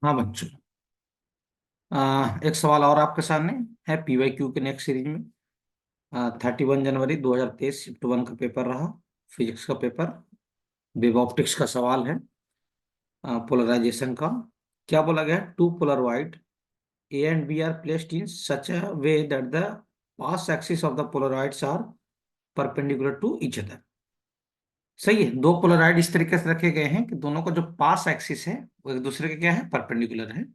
हाँ बच्चों, एक सवाल और आपके सामने है PYQ के नेक्स्ट सीरीज में। 31 जनवरी 2023 शिफ्ट 1 का पेपर रहा, फिजिक्स का पेपर। वेव ऑप्टिक्स का सवाल है, पोलराइजेशन का। क्या बोला गया है? Two polaroid A and B are placed in such a way that the pass axis of the polaroids are perpendicular to each other. सही है, दो पोलराइड इस तरीके से रखे गए हैं कि दोनों का जो पास एक्सिस है वो एक दूसरे के क्या है, परपेंडिकुलर है।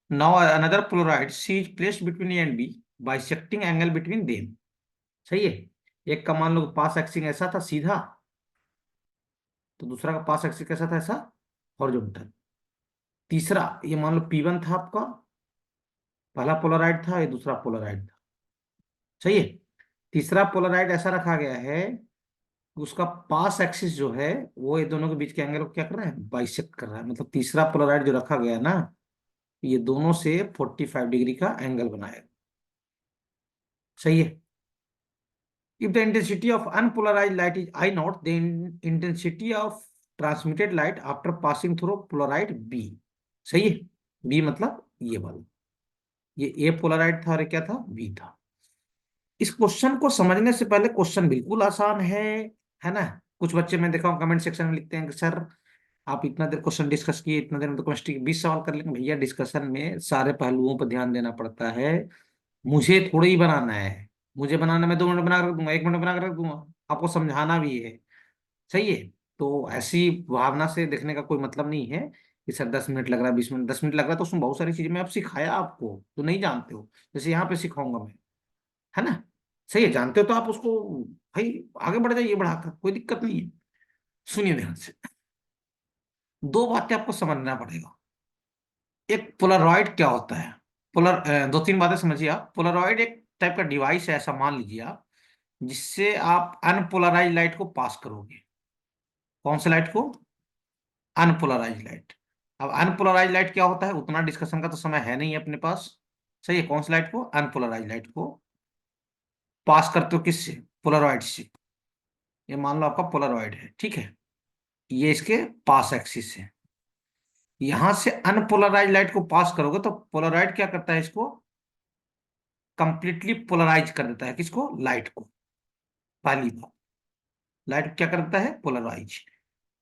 Now another polaroid C is placed between A and B, bisecting angle between them। सही है। एक का मान लो पास एक्सिस ऐसा था सीधा, तो दूसरा का पास एक्सिस कैसा था, ऐसा हॉरिजॉन्टल। तीसरा ये मान लो P1 था आपका, पहला पोलराइड था, ये दूसरा पोलराइड था। सही है। तीसरा पोलराइड ऐसा रखा गया है कि उसका पास एक्सिस जो है वो ये दोनों के बीच के एंगल को क्या कर रहा है, बाइसेक्ट कर रहा है। मतलब तीसरा पोलराइड जो रखा गया है ना, ये दोनों से 45 डिग्री का एंगल बनाएगा। सही है। If the intensity of unpolarized light is I naught, the intensity of transmitted light after passing through polaroid B। सही है। B मतलब ये वाला, ये A पोलराइड था और ये क्या था, B था। इस क्वेश्चन को समझने से पहले, क्वेश्चन बिल्कुल आसान है ना। कुछ बच्चे मैं देखा हूँ कमेंट सेक्शन में लिखते हैं कि सर आप इतना देर क्वेश्चन डिस्कस किए, इतना देर में तो केमिस्ट्री के 20 सवाल कर लेंगे। भैया डिस्कशन में सारे पहलुओं पर ध्यान देना पड़ता है। मुझे थोड़ा ही बनाना है, मुझे बनाने में 2 मिनट बना कर रख दूंगा, 1 मिनट बना कर रख दूंगा। आपको समझाना भी है। सही है। तो ऐसी भावना से देखने का कोई मतलब नहीं है कि सर 10 मिनट लग रहा है, 20 मिनट, 10 मिनट लग रहा है, तो उसमें बहुत सारी चीजें मैं अब सिखाया आपको तो नहीं जानते हो, जैसे यहाँ पे सिखाऊंगा मैं, है ना। सही है, जानते हो तो आप उसको भाई आगे बढ़ जाइए, बढ़ाकर कोई दिक्कत नहीं है। सुनिए ध्यान से, दो बातें आपको समझना पड़ेगा। एक पोलरॉइड क्या होता है, दो तीन बातें समझिए आप। पोलरॉइड एक टाइप का डिवाइस है, ऐसा मान लीजिए आप, जिससे आप अनपोलराइज लाइट को पास करोगे। कौन से लाइट को? Unpolarised light. अब अनपोलराइज लाइट क्या होता है, उतना डिस्कशन का तो समय है नहीं अपने पास। सही है। कौन सी लाइट को? अनपोलराइज लाइट को पास करते हो किससे? पोलरॉइड से। ये मान लो आपका पोलरॉइड है, ठीक है, ये इसके पास एक्सिस है। यहां से अनपोलराइज लाइट को पास करोगे तो पोलरॉइड क्या करता है, इसको कंप्लीटली पोलराइज कर देता है। किसको? लाइट को। पहली बात, लाइट क्या कर देता है, पोलराइज।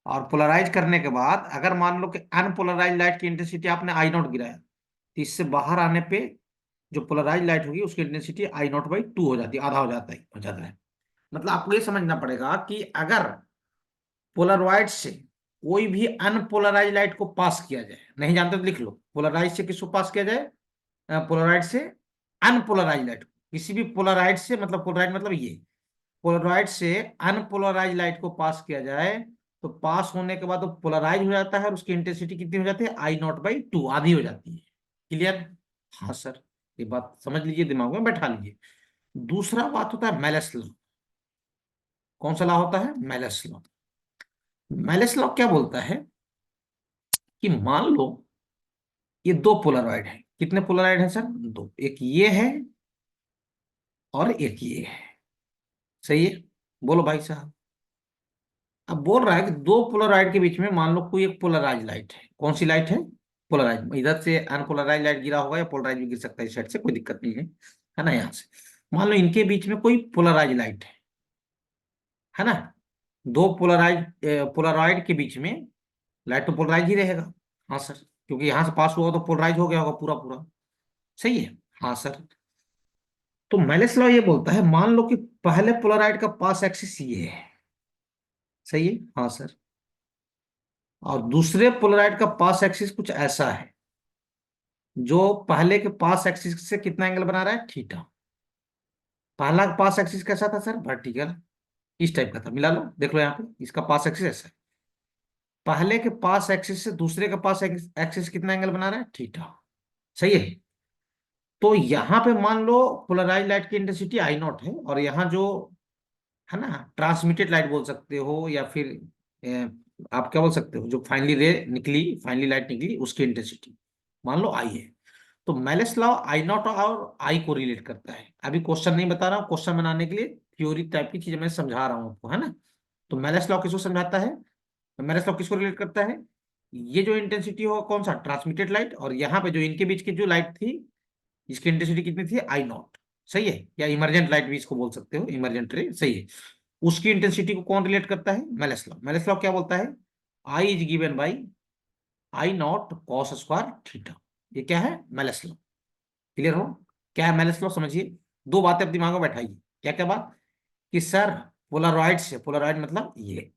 और पोलराइज करने के बाद अगर मान लो कि अनपोलराइज लाइट की इंटेंसिटी आपने आई नॉट गिराया, तो इससे बाहर आने पे जो पोलराइज लाइट होगी उसकी इंटेंसिटी I0/2 हो जाती है, आधा हो जाता है। मतलब आपको ये समझना पड़ेगा कि अगर पोलरॉइड से कोई भी अनपोलराइज लाइट को पास किया जाए, नहीं जानते तो लिख लो, पोलराइज से किसको पास किया जाए? पोलराइड से अनपोलराइज लाइट को। किसी भी पोलराइड से, मतलब पोलराइड मतलब ये, पोलराइड से अनपोलराइज लाइट को पास किया जाए, तो पास होने के बाद वो पोलराइज हो जाता है और उसकी इंटेंसिटी कितनी हो जाती है, I0/2, आधी हो जाती है। क्लियर? हाँ सर, ये बात समझ लीजिए, दिमाग में बैठा लीजिए। दूसरा बात होता है मेलस लॉ। कौन सा लॉ होता है? Malus law. मेलस लॉ क्या बोलता है कि मान लो ये दो पोलराइड है। कितने पोलराइड है सर? दो। एक ये है और एक ये है। सही है। बोलो भाई साहब। अब बोल रहा है कि दो पोलराइड के बीच में मान लो कोई एक पोलराइज लाइट है। कौन सी लाइट है? पोलराइज। इधर से अनपोलराइज लाइट गिरा होगा या पोलराइज भी गिर सकता है इस साइड से, कोई दिक्कत नहीं है ना। यहाँ से मान लो इनके बीच में कोई पोलराइज लाइट है ना। दो पोलराइड के बीच में लाइट तो पोलराइज ही रहेगा। हाँ सर, क्योंकि यहाँ से पास हुआ तो पोलराइज हो गया होगा पूरा पूरा। सही है। हाँ सर। तो मेलिस लॉ ये बोलता है, मान लो कि पहले पोलराइड का पास एक्सिस ये है। सही है। हाँ सर। और दूसरे पोलराइड का पास एक्सिस कुछ ऐसा है, जो पहले के पास एक्सिस से कितना एंगल बना रहा है, थीटा। पहला पास एक्सिस कैसा था सर? वर्टिकल। इस टाइप का था, मिला लो, देख लो यहाँ पे इसका पास एक्सिस ऐसा है। पहले के पास एक्सिस से दूसरे का पास एक्सिस कितना एंगल बना रहा है, थीटा। सही है। तो यहाँ पे मान लो पोलराइज लाइट की इंटेंसिटी I0 है, और यहाँ जो है ना, ट्रांसमिटेड लाइट बोल सकते हो, या फिर आप क्या बोल सकते हो, जो फाइनली रे निकली, फाइनली लाइट निकली, उसकी इंटेंसिटी मान लो I है। तो मेलिस लॉ I0 और I को रिलेट करता है। अभी क्वेश्चन नहीं बता रहा हूँ, क्वेश्चन बनाने के लिए थ्योरी टाइप की चीजें मैं समझा रहा हूँ आपको, है ना। तो मेलिस लॉ किसको समझाता है? मेलिस लॉ किसको रिलेट करता है? ये जो इंटेंसिटी होगा कौन सा, ट्रांसमिटेड लाइट, और यहाँ पे जो इनके बीच की जो लाइट थी इसकी इंटेंसिटी कितनी थी, आई नॉट, सही है, या इमरजेंट लाइट भी इसको बोल सकते हो, इमरजेंट रे, सही है। उसकी इंटेंसिटी को कौन रिलेट करता है, मेलस लॉ। मेलस लॉ क्या बोलता है, I is given by I naught cos square theta. ये क्या है, मेलस लॉ। क्लियर हो, क्या है मेलस लॉ, समझिए। दो बातें अपने दिमाग में बैठाइए। क्या क्या बात, कि सर पोलराइड से, पोलराइड मतलब ये,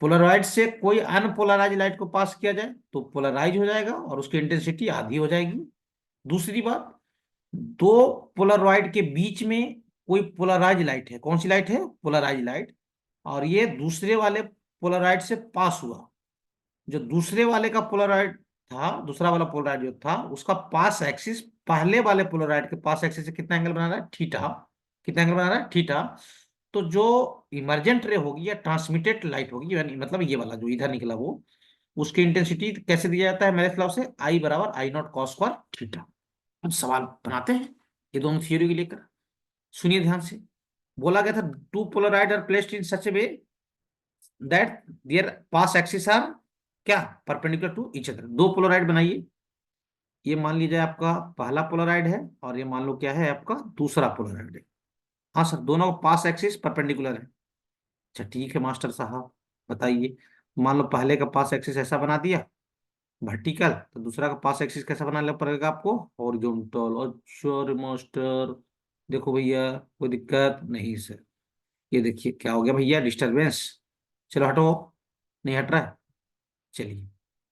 पोलराइड से कोई अनपोलराइज लाइट को पास किया जाए तो पोलराइज हो जाएगा और उसकी इंटेंसिटी आधी हो जाएगी। दूसरी बात, दो पोलराइड के बीच में कोई पोलराइज लाइट है, कौन सी लाइट है, पोलराइज लाइट, और ये दूसरे वाले पोलराइड से पास हुआ। जो दूसरे वाले का पोलराइड था, दूसरा वाला पोलराइड जो था उसका पास एक्सिस पहले वाले पोलराइड के पास एक्सिस से कितना एंगल बना रहा है, थीटा। कितना एंगल बना रहा है, थीटा। तो जो इमर्जेंट रे होगी या ट्रांसमिटेड लाइट होगी, यानी मतलब ये वाला जो इधर निकला वो, उसकी इंटेंसिटी कैसे दिया जाता है मेरे ख्याल से, आई बराबर आई नॉट कॉस स्क्वायर थीटा। अब सवाल बनाते हैं ये दोनों थियोरी को लेकर। सुनिए ध्यान से। बोला गया था two polaroid are placed in such a way that their pass axis are क्या, परपेंडिकुलर टू ईच अदर। दो पोलराइड बनाइए, ये मान लीजिए आपका पहला पोलराइड है और ये मान लो क्या है, आपका दूसरा पोलराइड है। हाँ सर, दोनों का पास एक्सिस परपेंडिकुलर है। अच्छा ठीक है मास्टर साहब, बताइए। मान लो पहले का पास एक्सिस ऐसा बना दिया वर्टिकल, तो दूसरा का पास एक्सिस कैसा बनाना पड़ेगा आपको, हॉरिजॉन्टल। अच्छा मास्टर, देखो भैया कोई दिक्कत नहीं सर। ये देखिए क्या हो गया भैया, डिस्टरबेंस। चलो हटो, नहीं हट रहा है, चलिए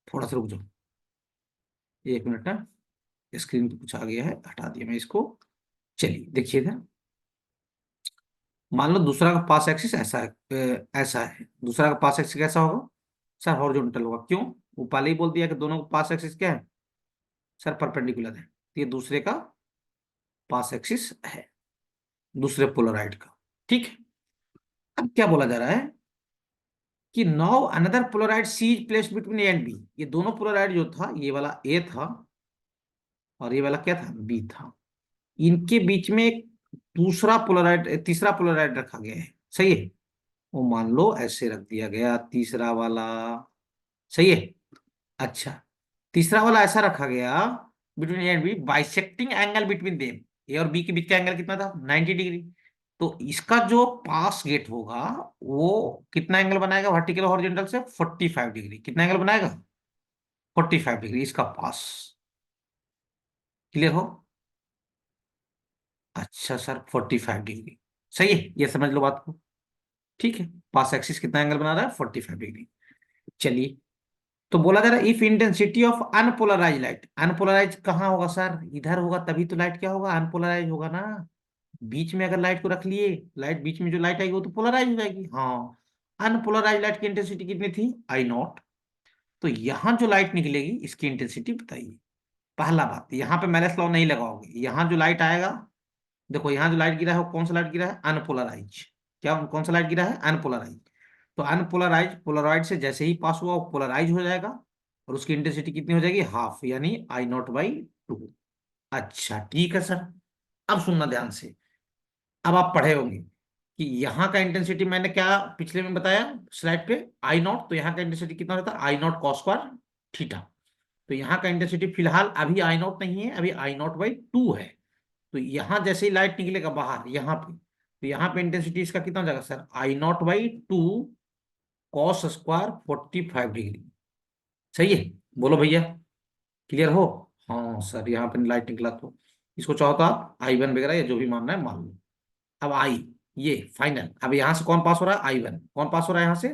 थोड़ा सा रुक जाओ, एक मिनट ना, स्क्रीन पे कुछ आ गया है, हटा दिया मैं इसको। चलिए देखिए इधर, मान लो दूसरा का पास एक्सिस ऐसा है, ऐसा है, दूसरा का पास एक्सिस कैसा होगा सर, हॉरिजॉन्टल होगा। क्यों, वो पहले ही बोल दिया कि दोनों का पास एक्सिस क्या है सर, परपेंडिकुलर है। तो ये दूसरे का पास एक्सिस है, दूसरे पोलराइड का। ठीक है। अब क्या बोला जा रहा है कि now another polaroid C is placed between A and B. ये दोनों पोलराइड जो था, ये वाला ए था और ये वाला क्या था, बी था। इनके बीच में एक दूसरा पोलराइड, तीसरा पोलराइड रखा गया है, सही है। वो मान लो ऐसे रख दिया गया तीसरा वाला, सही है। अच्छा, तीसरा वाला ऐसा रखा गया between A and B, bisecting angle between them. A और बी के बीच का एंगल कितना था, 90 डिग्री। तो इसका जो पास गेट होगा वो कितना एंगल बनाएगा वर्टिकल हॉरिजॉन्टल से, 45 डिग्री। कितना एंगल बनाएगा, 45 डिग्री इसका पास। क्लियर हो, अच्छा सर 45 डिग्री, सही है, ये समझ लो बात को। ठीक है, पास एक्सिस कितना एंगल बना रहा है, 45 डिग्री। चलिए, तो बोला जा रहा है if intensity of unpolarised light, unpolarised कहाँ होगा सर, इधर होगा, तभी तो लाइट क्या होगा, अनपोलराइज होगा ना। बीच में अगर लाइट को रख लिए, लाइट बीच में जो लाइट आएगी वो तो पोलराइज हो जाएगी। हाँ, अनपोलराइज लाइट की इंटेंसिटी कितनी थी, आई नॉट। तो यहाँ जो लाइट निकलेगी इसकी इंटेंसिटी बताइए। पहला बात, यहाँ पे मेलस लॉ नहीं लगाओगे, यहाँ जो लाइट आएगा, देखो यहाँ जो लाइट गिरा है वो कौन सा लाइट गिरा है, अनपोलराइज। क्या, कौन सा लाइट गिरा है, अनपोलराइज। तो अनपोलराइज पोलराइड से जैसे ही पास हुआ वो पोलराइज हो जाएगा और उसकी इंटेंसिटी कितनी हो जाएगी, हाफ, यानी आई नॉट बाई टू। अच्छा ठीक है सर। अब सुनना ध्यान से, अब आप पढ़े होंगे कि यहाँ का इंटेंसिटी मैंने क्या पिछले में बताया स्लाइड पे, आई नॉट। तो यहाँ का इंटेंसिटी कितना रहता है, आई नॉट कॉस स्क्वायर थीटा। तो यहाँ का इंटेंसिटी फिलहाल अभी आई नॉट नहीं है, अभी आई नॉट बाई टू है। तो यहाँ जैसे ही लाइट निकलेगा बाहर यहाँ पे, तो यहाँ पे इंटेंसिटी इसका कितना हो जाएगा sir, I not by two cos square 45 degree. सही है, बोलो भैया, क्लियर हो। हाँ सर, यहाँ पे लाइट निकला तो इसको चाहो तो आप आई वन वगैरह या जो भी मानना है मान लो। अब आई, ये फाइनल, अब यहाँ से कौन पास हो रहा है, आई वन। कौन पास हो रहा है यहाँ से,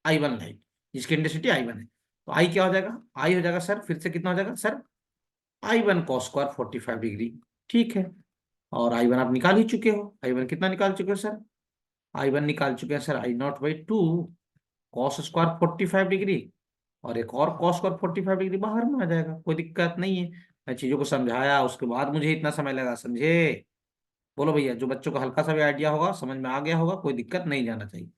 आई वन लाइट, जिसकी इंटेंसिटी आई वन है। तो आई क्या हो जाएगा, आई हो जाएगा सर, फिर से कितना हो जाएगा sir, I one cos square 45 degree. ठीक है, और आई वन आप निकाल ही चुके हो, आई वन कितना निकाल चुके हो सर, आई वन निकाल चुके हैं sir, I not by two cos square 45 degree. और एक और कॉस स्क्वायर 45 डिग्री बाहर में आ जाएगा, कोई दिक्कत नहीं है। मैं चीजों को समझाया उसके बाद मुझे इतना समय लगा, समझे। बोलो भैया, जो बच्चों को हल्का सा भी आइडिया होगा, समझ में आ गया होगा, कोई दिक्कत नहीं जाना चाहिए।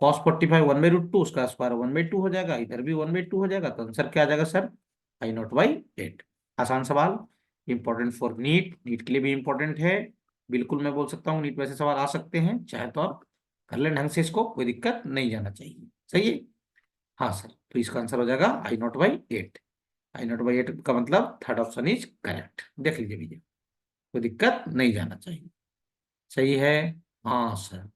कॉस 45 1/√2, उसका स्क्वायर 1/2 हो जाएगा, इधर भी 1/2 हो जाएगा, तो आंसर क्या आ जाएगा सर, आई नॉट बाई 8। आसान सवाल, इंपॉर्टेंट फॉर नीट, नीट के लिए भी इंपॉर्टेंट है। बिल्कुल मैं बोल सकता हूँ नीट में से सवाल आ सकते हैं, चाहे तो आप कर लें ढंग से इसको, कोई दिक्कत नहीं जाना चाहिए, सही है। हाँ सर। तो इसका आंसर हो जाएगा I0/8। I0/8 का मतलब थर्ड ऑप्शन इज करेक्ट। देख लीजिए भैया, कोई दिक्कत नहीं जाना चाहिए। सही है। हाँ सर।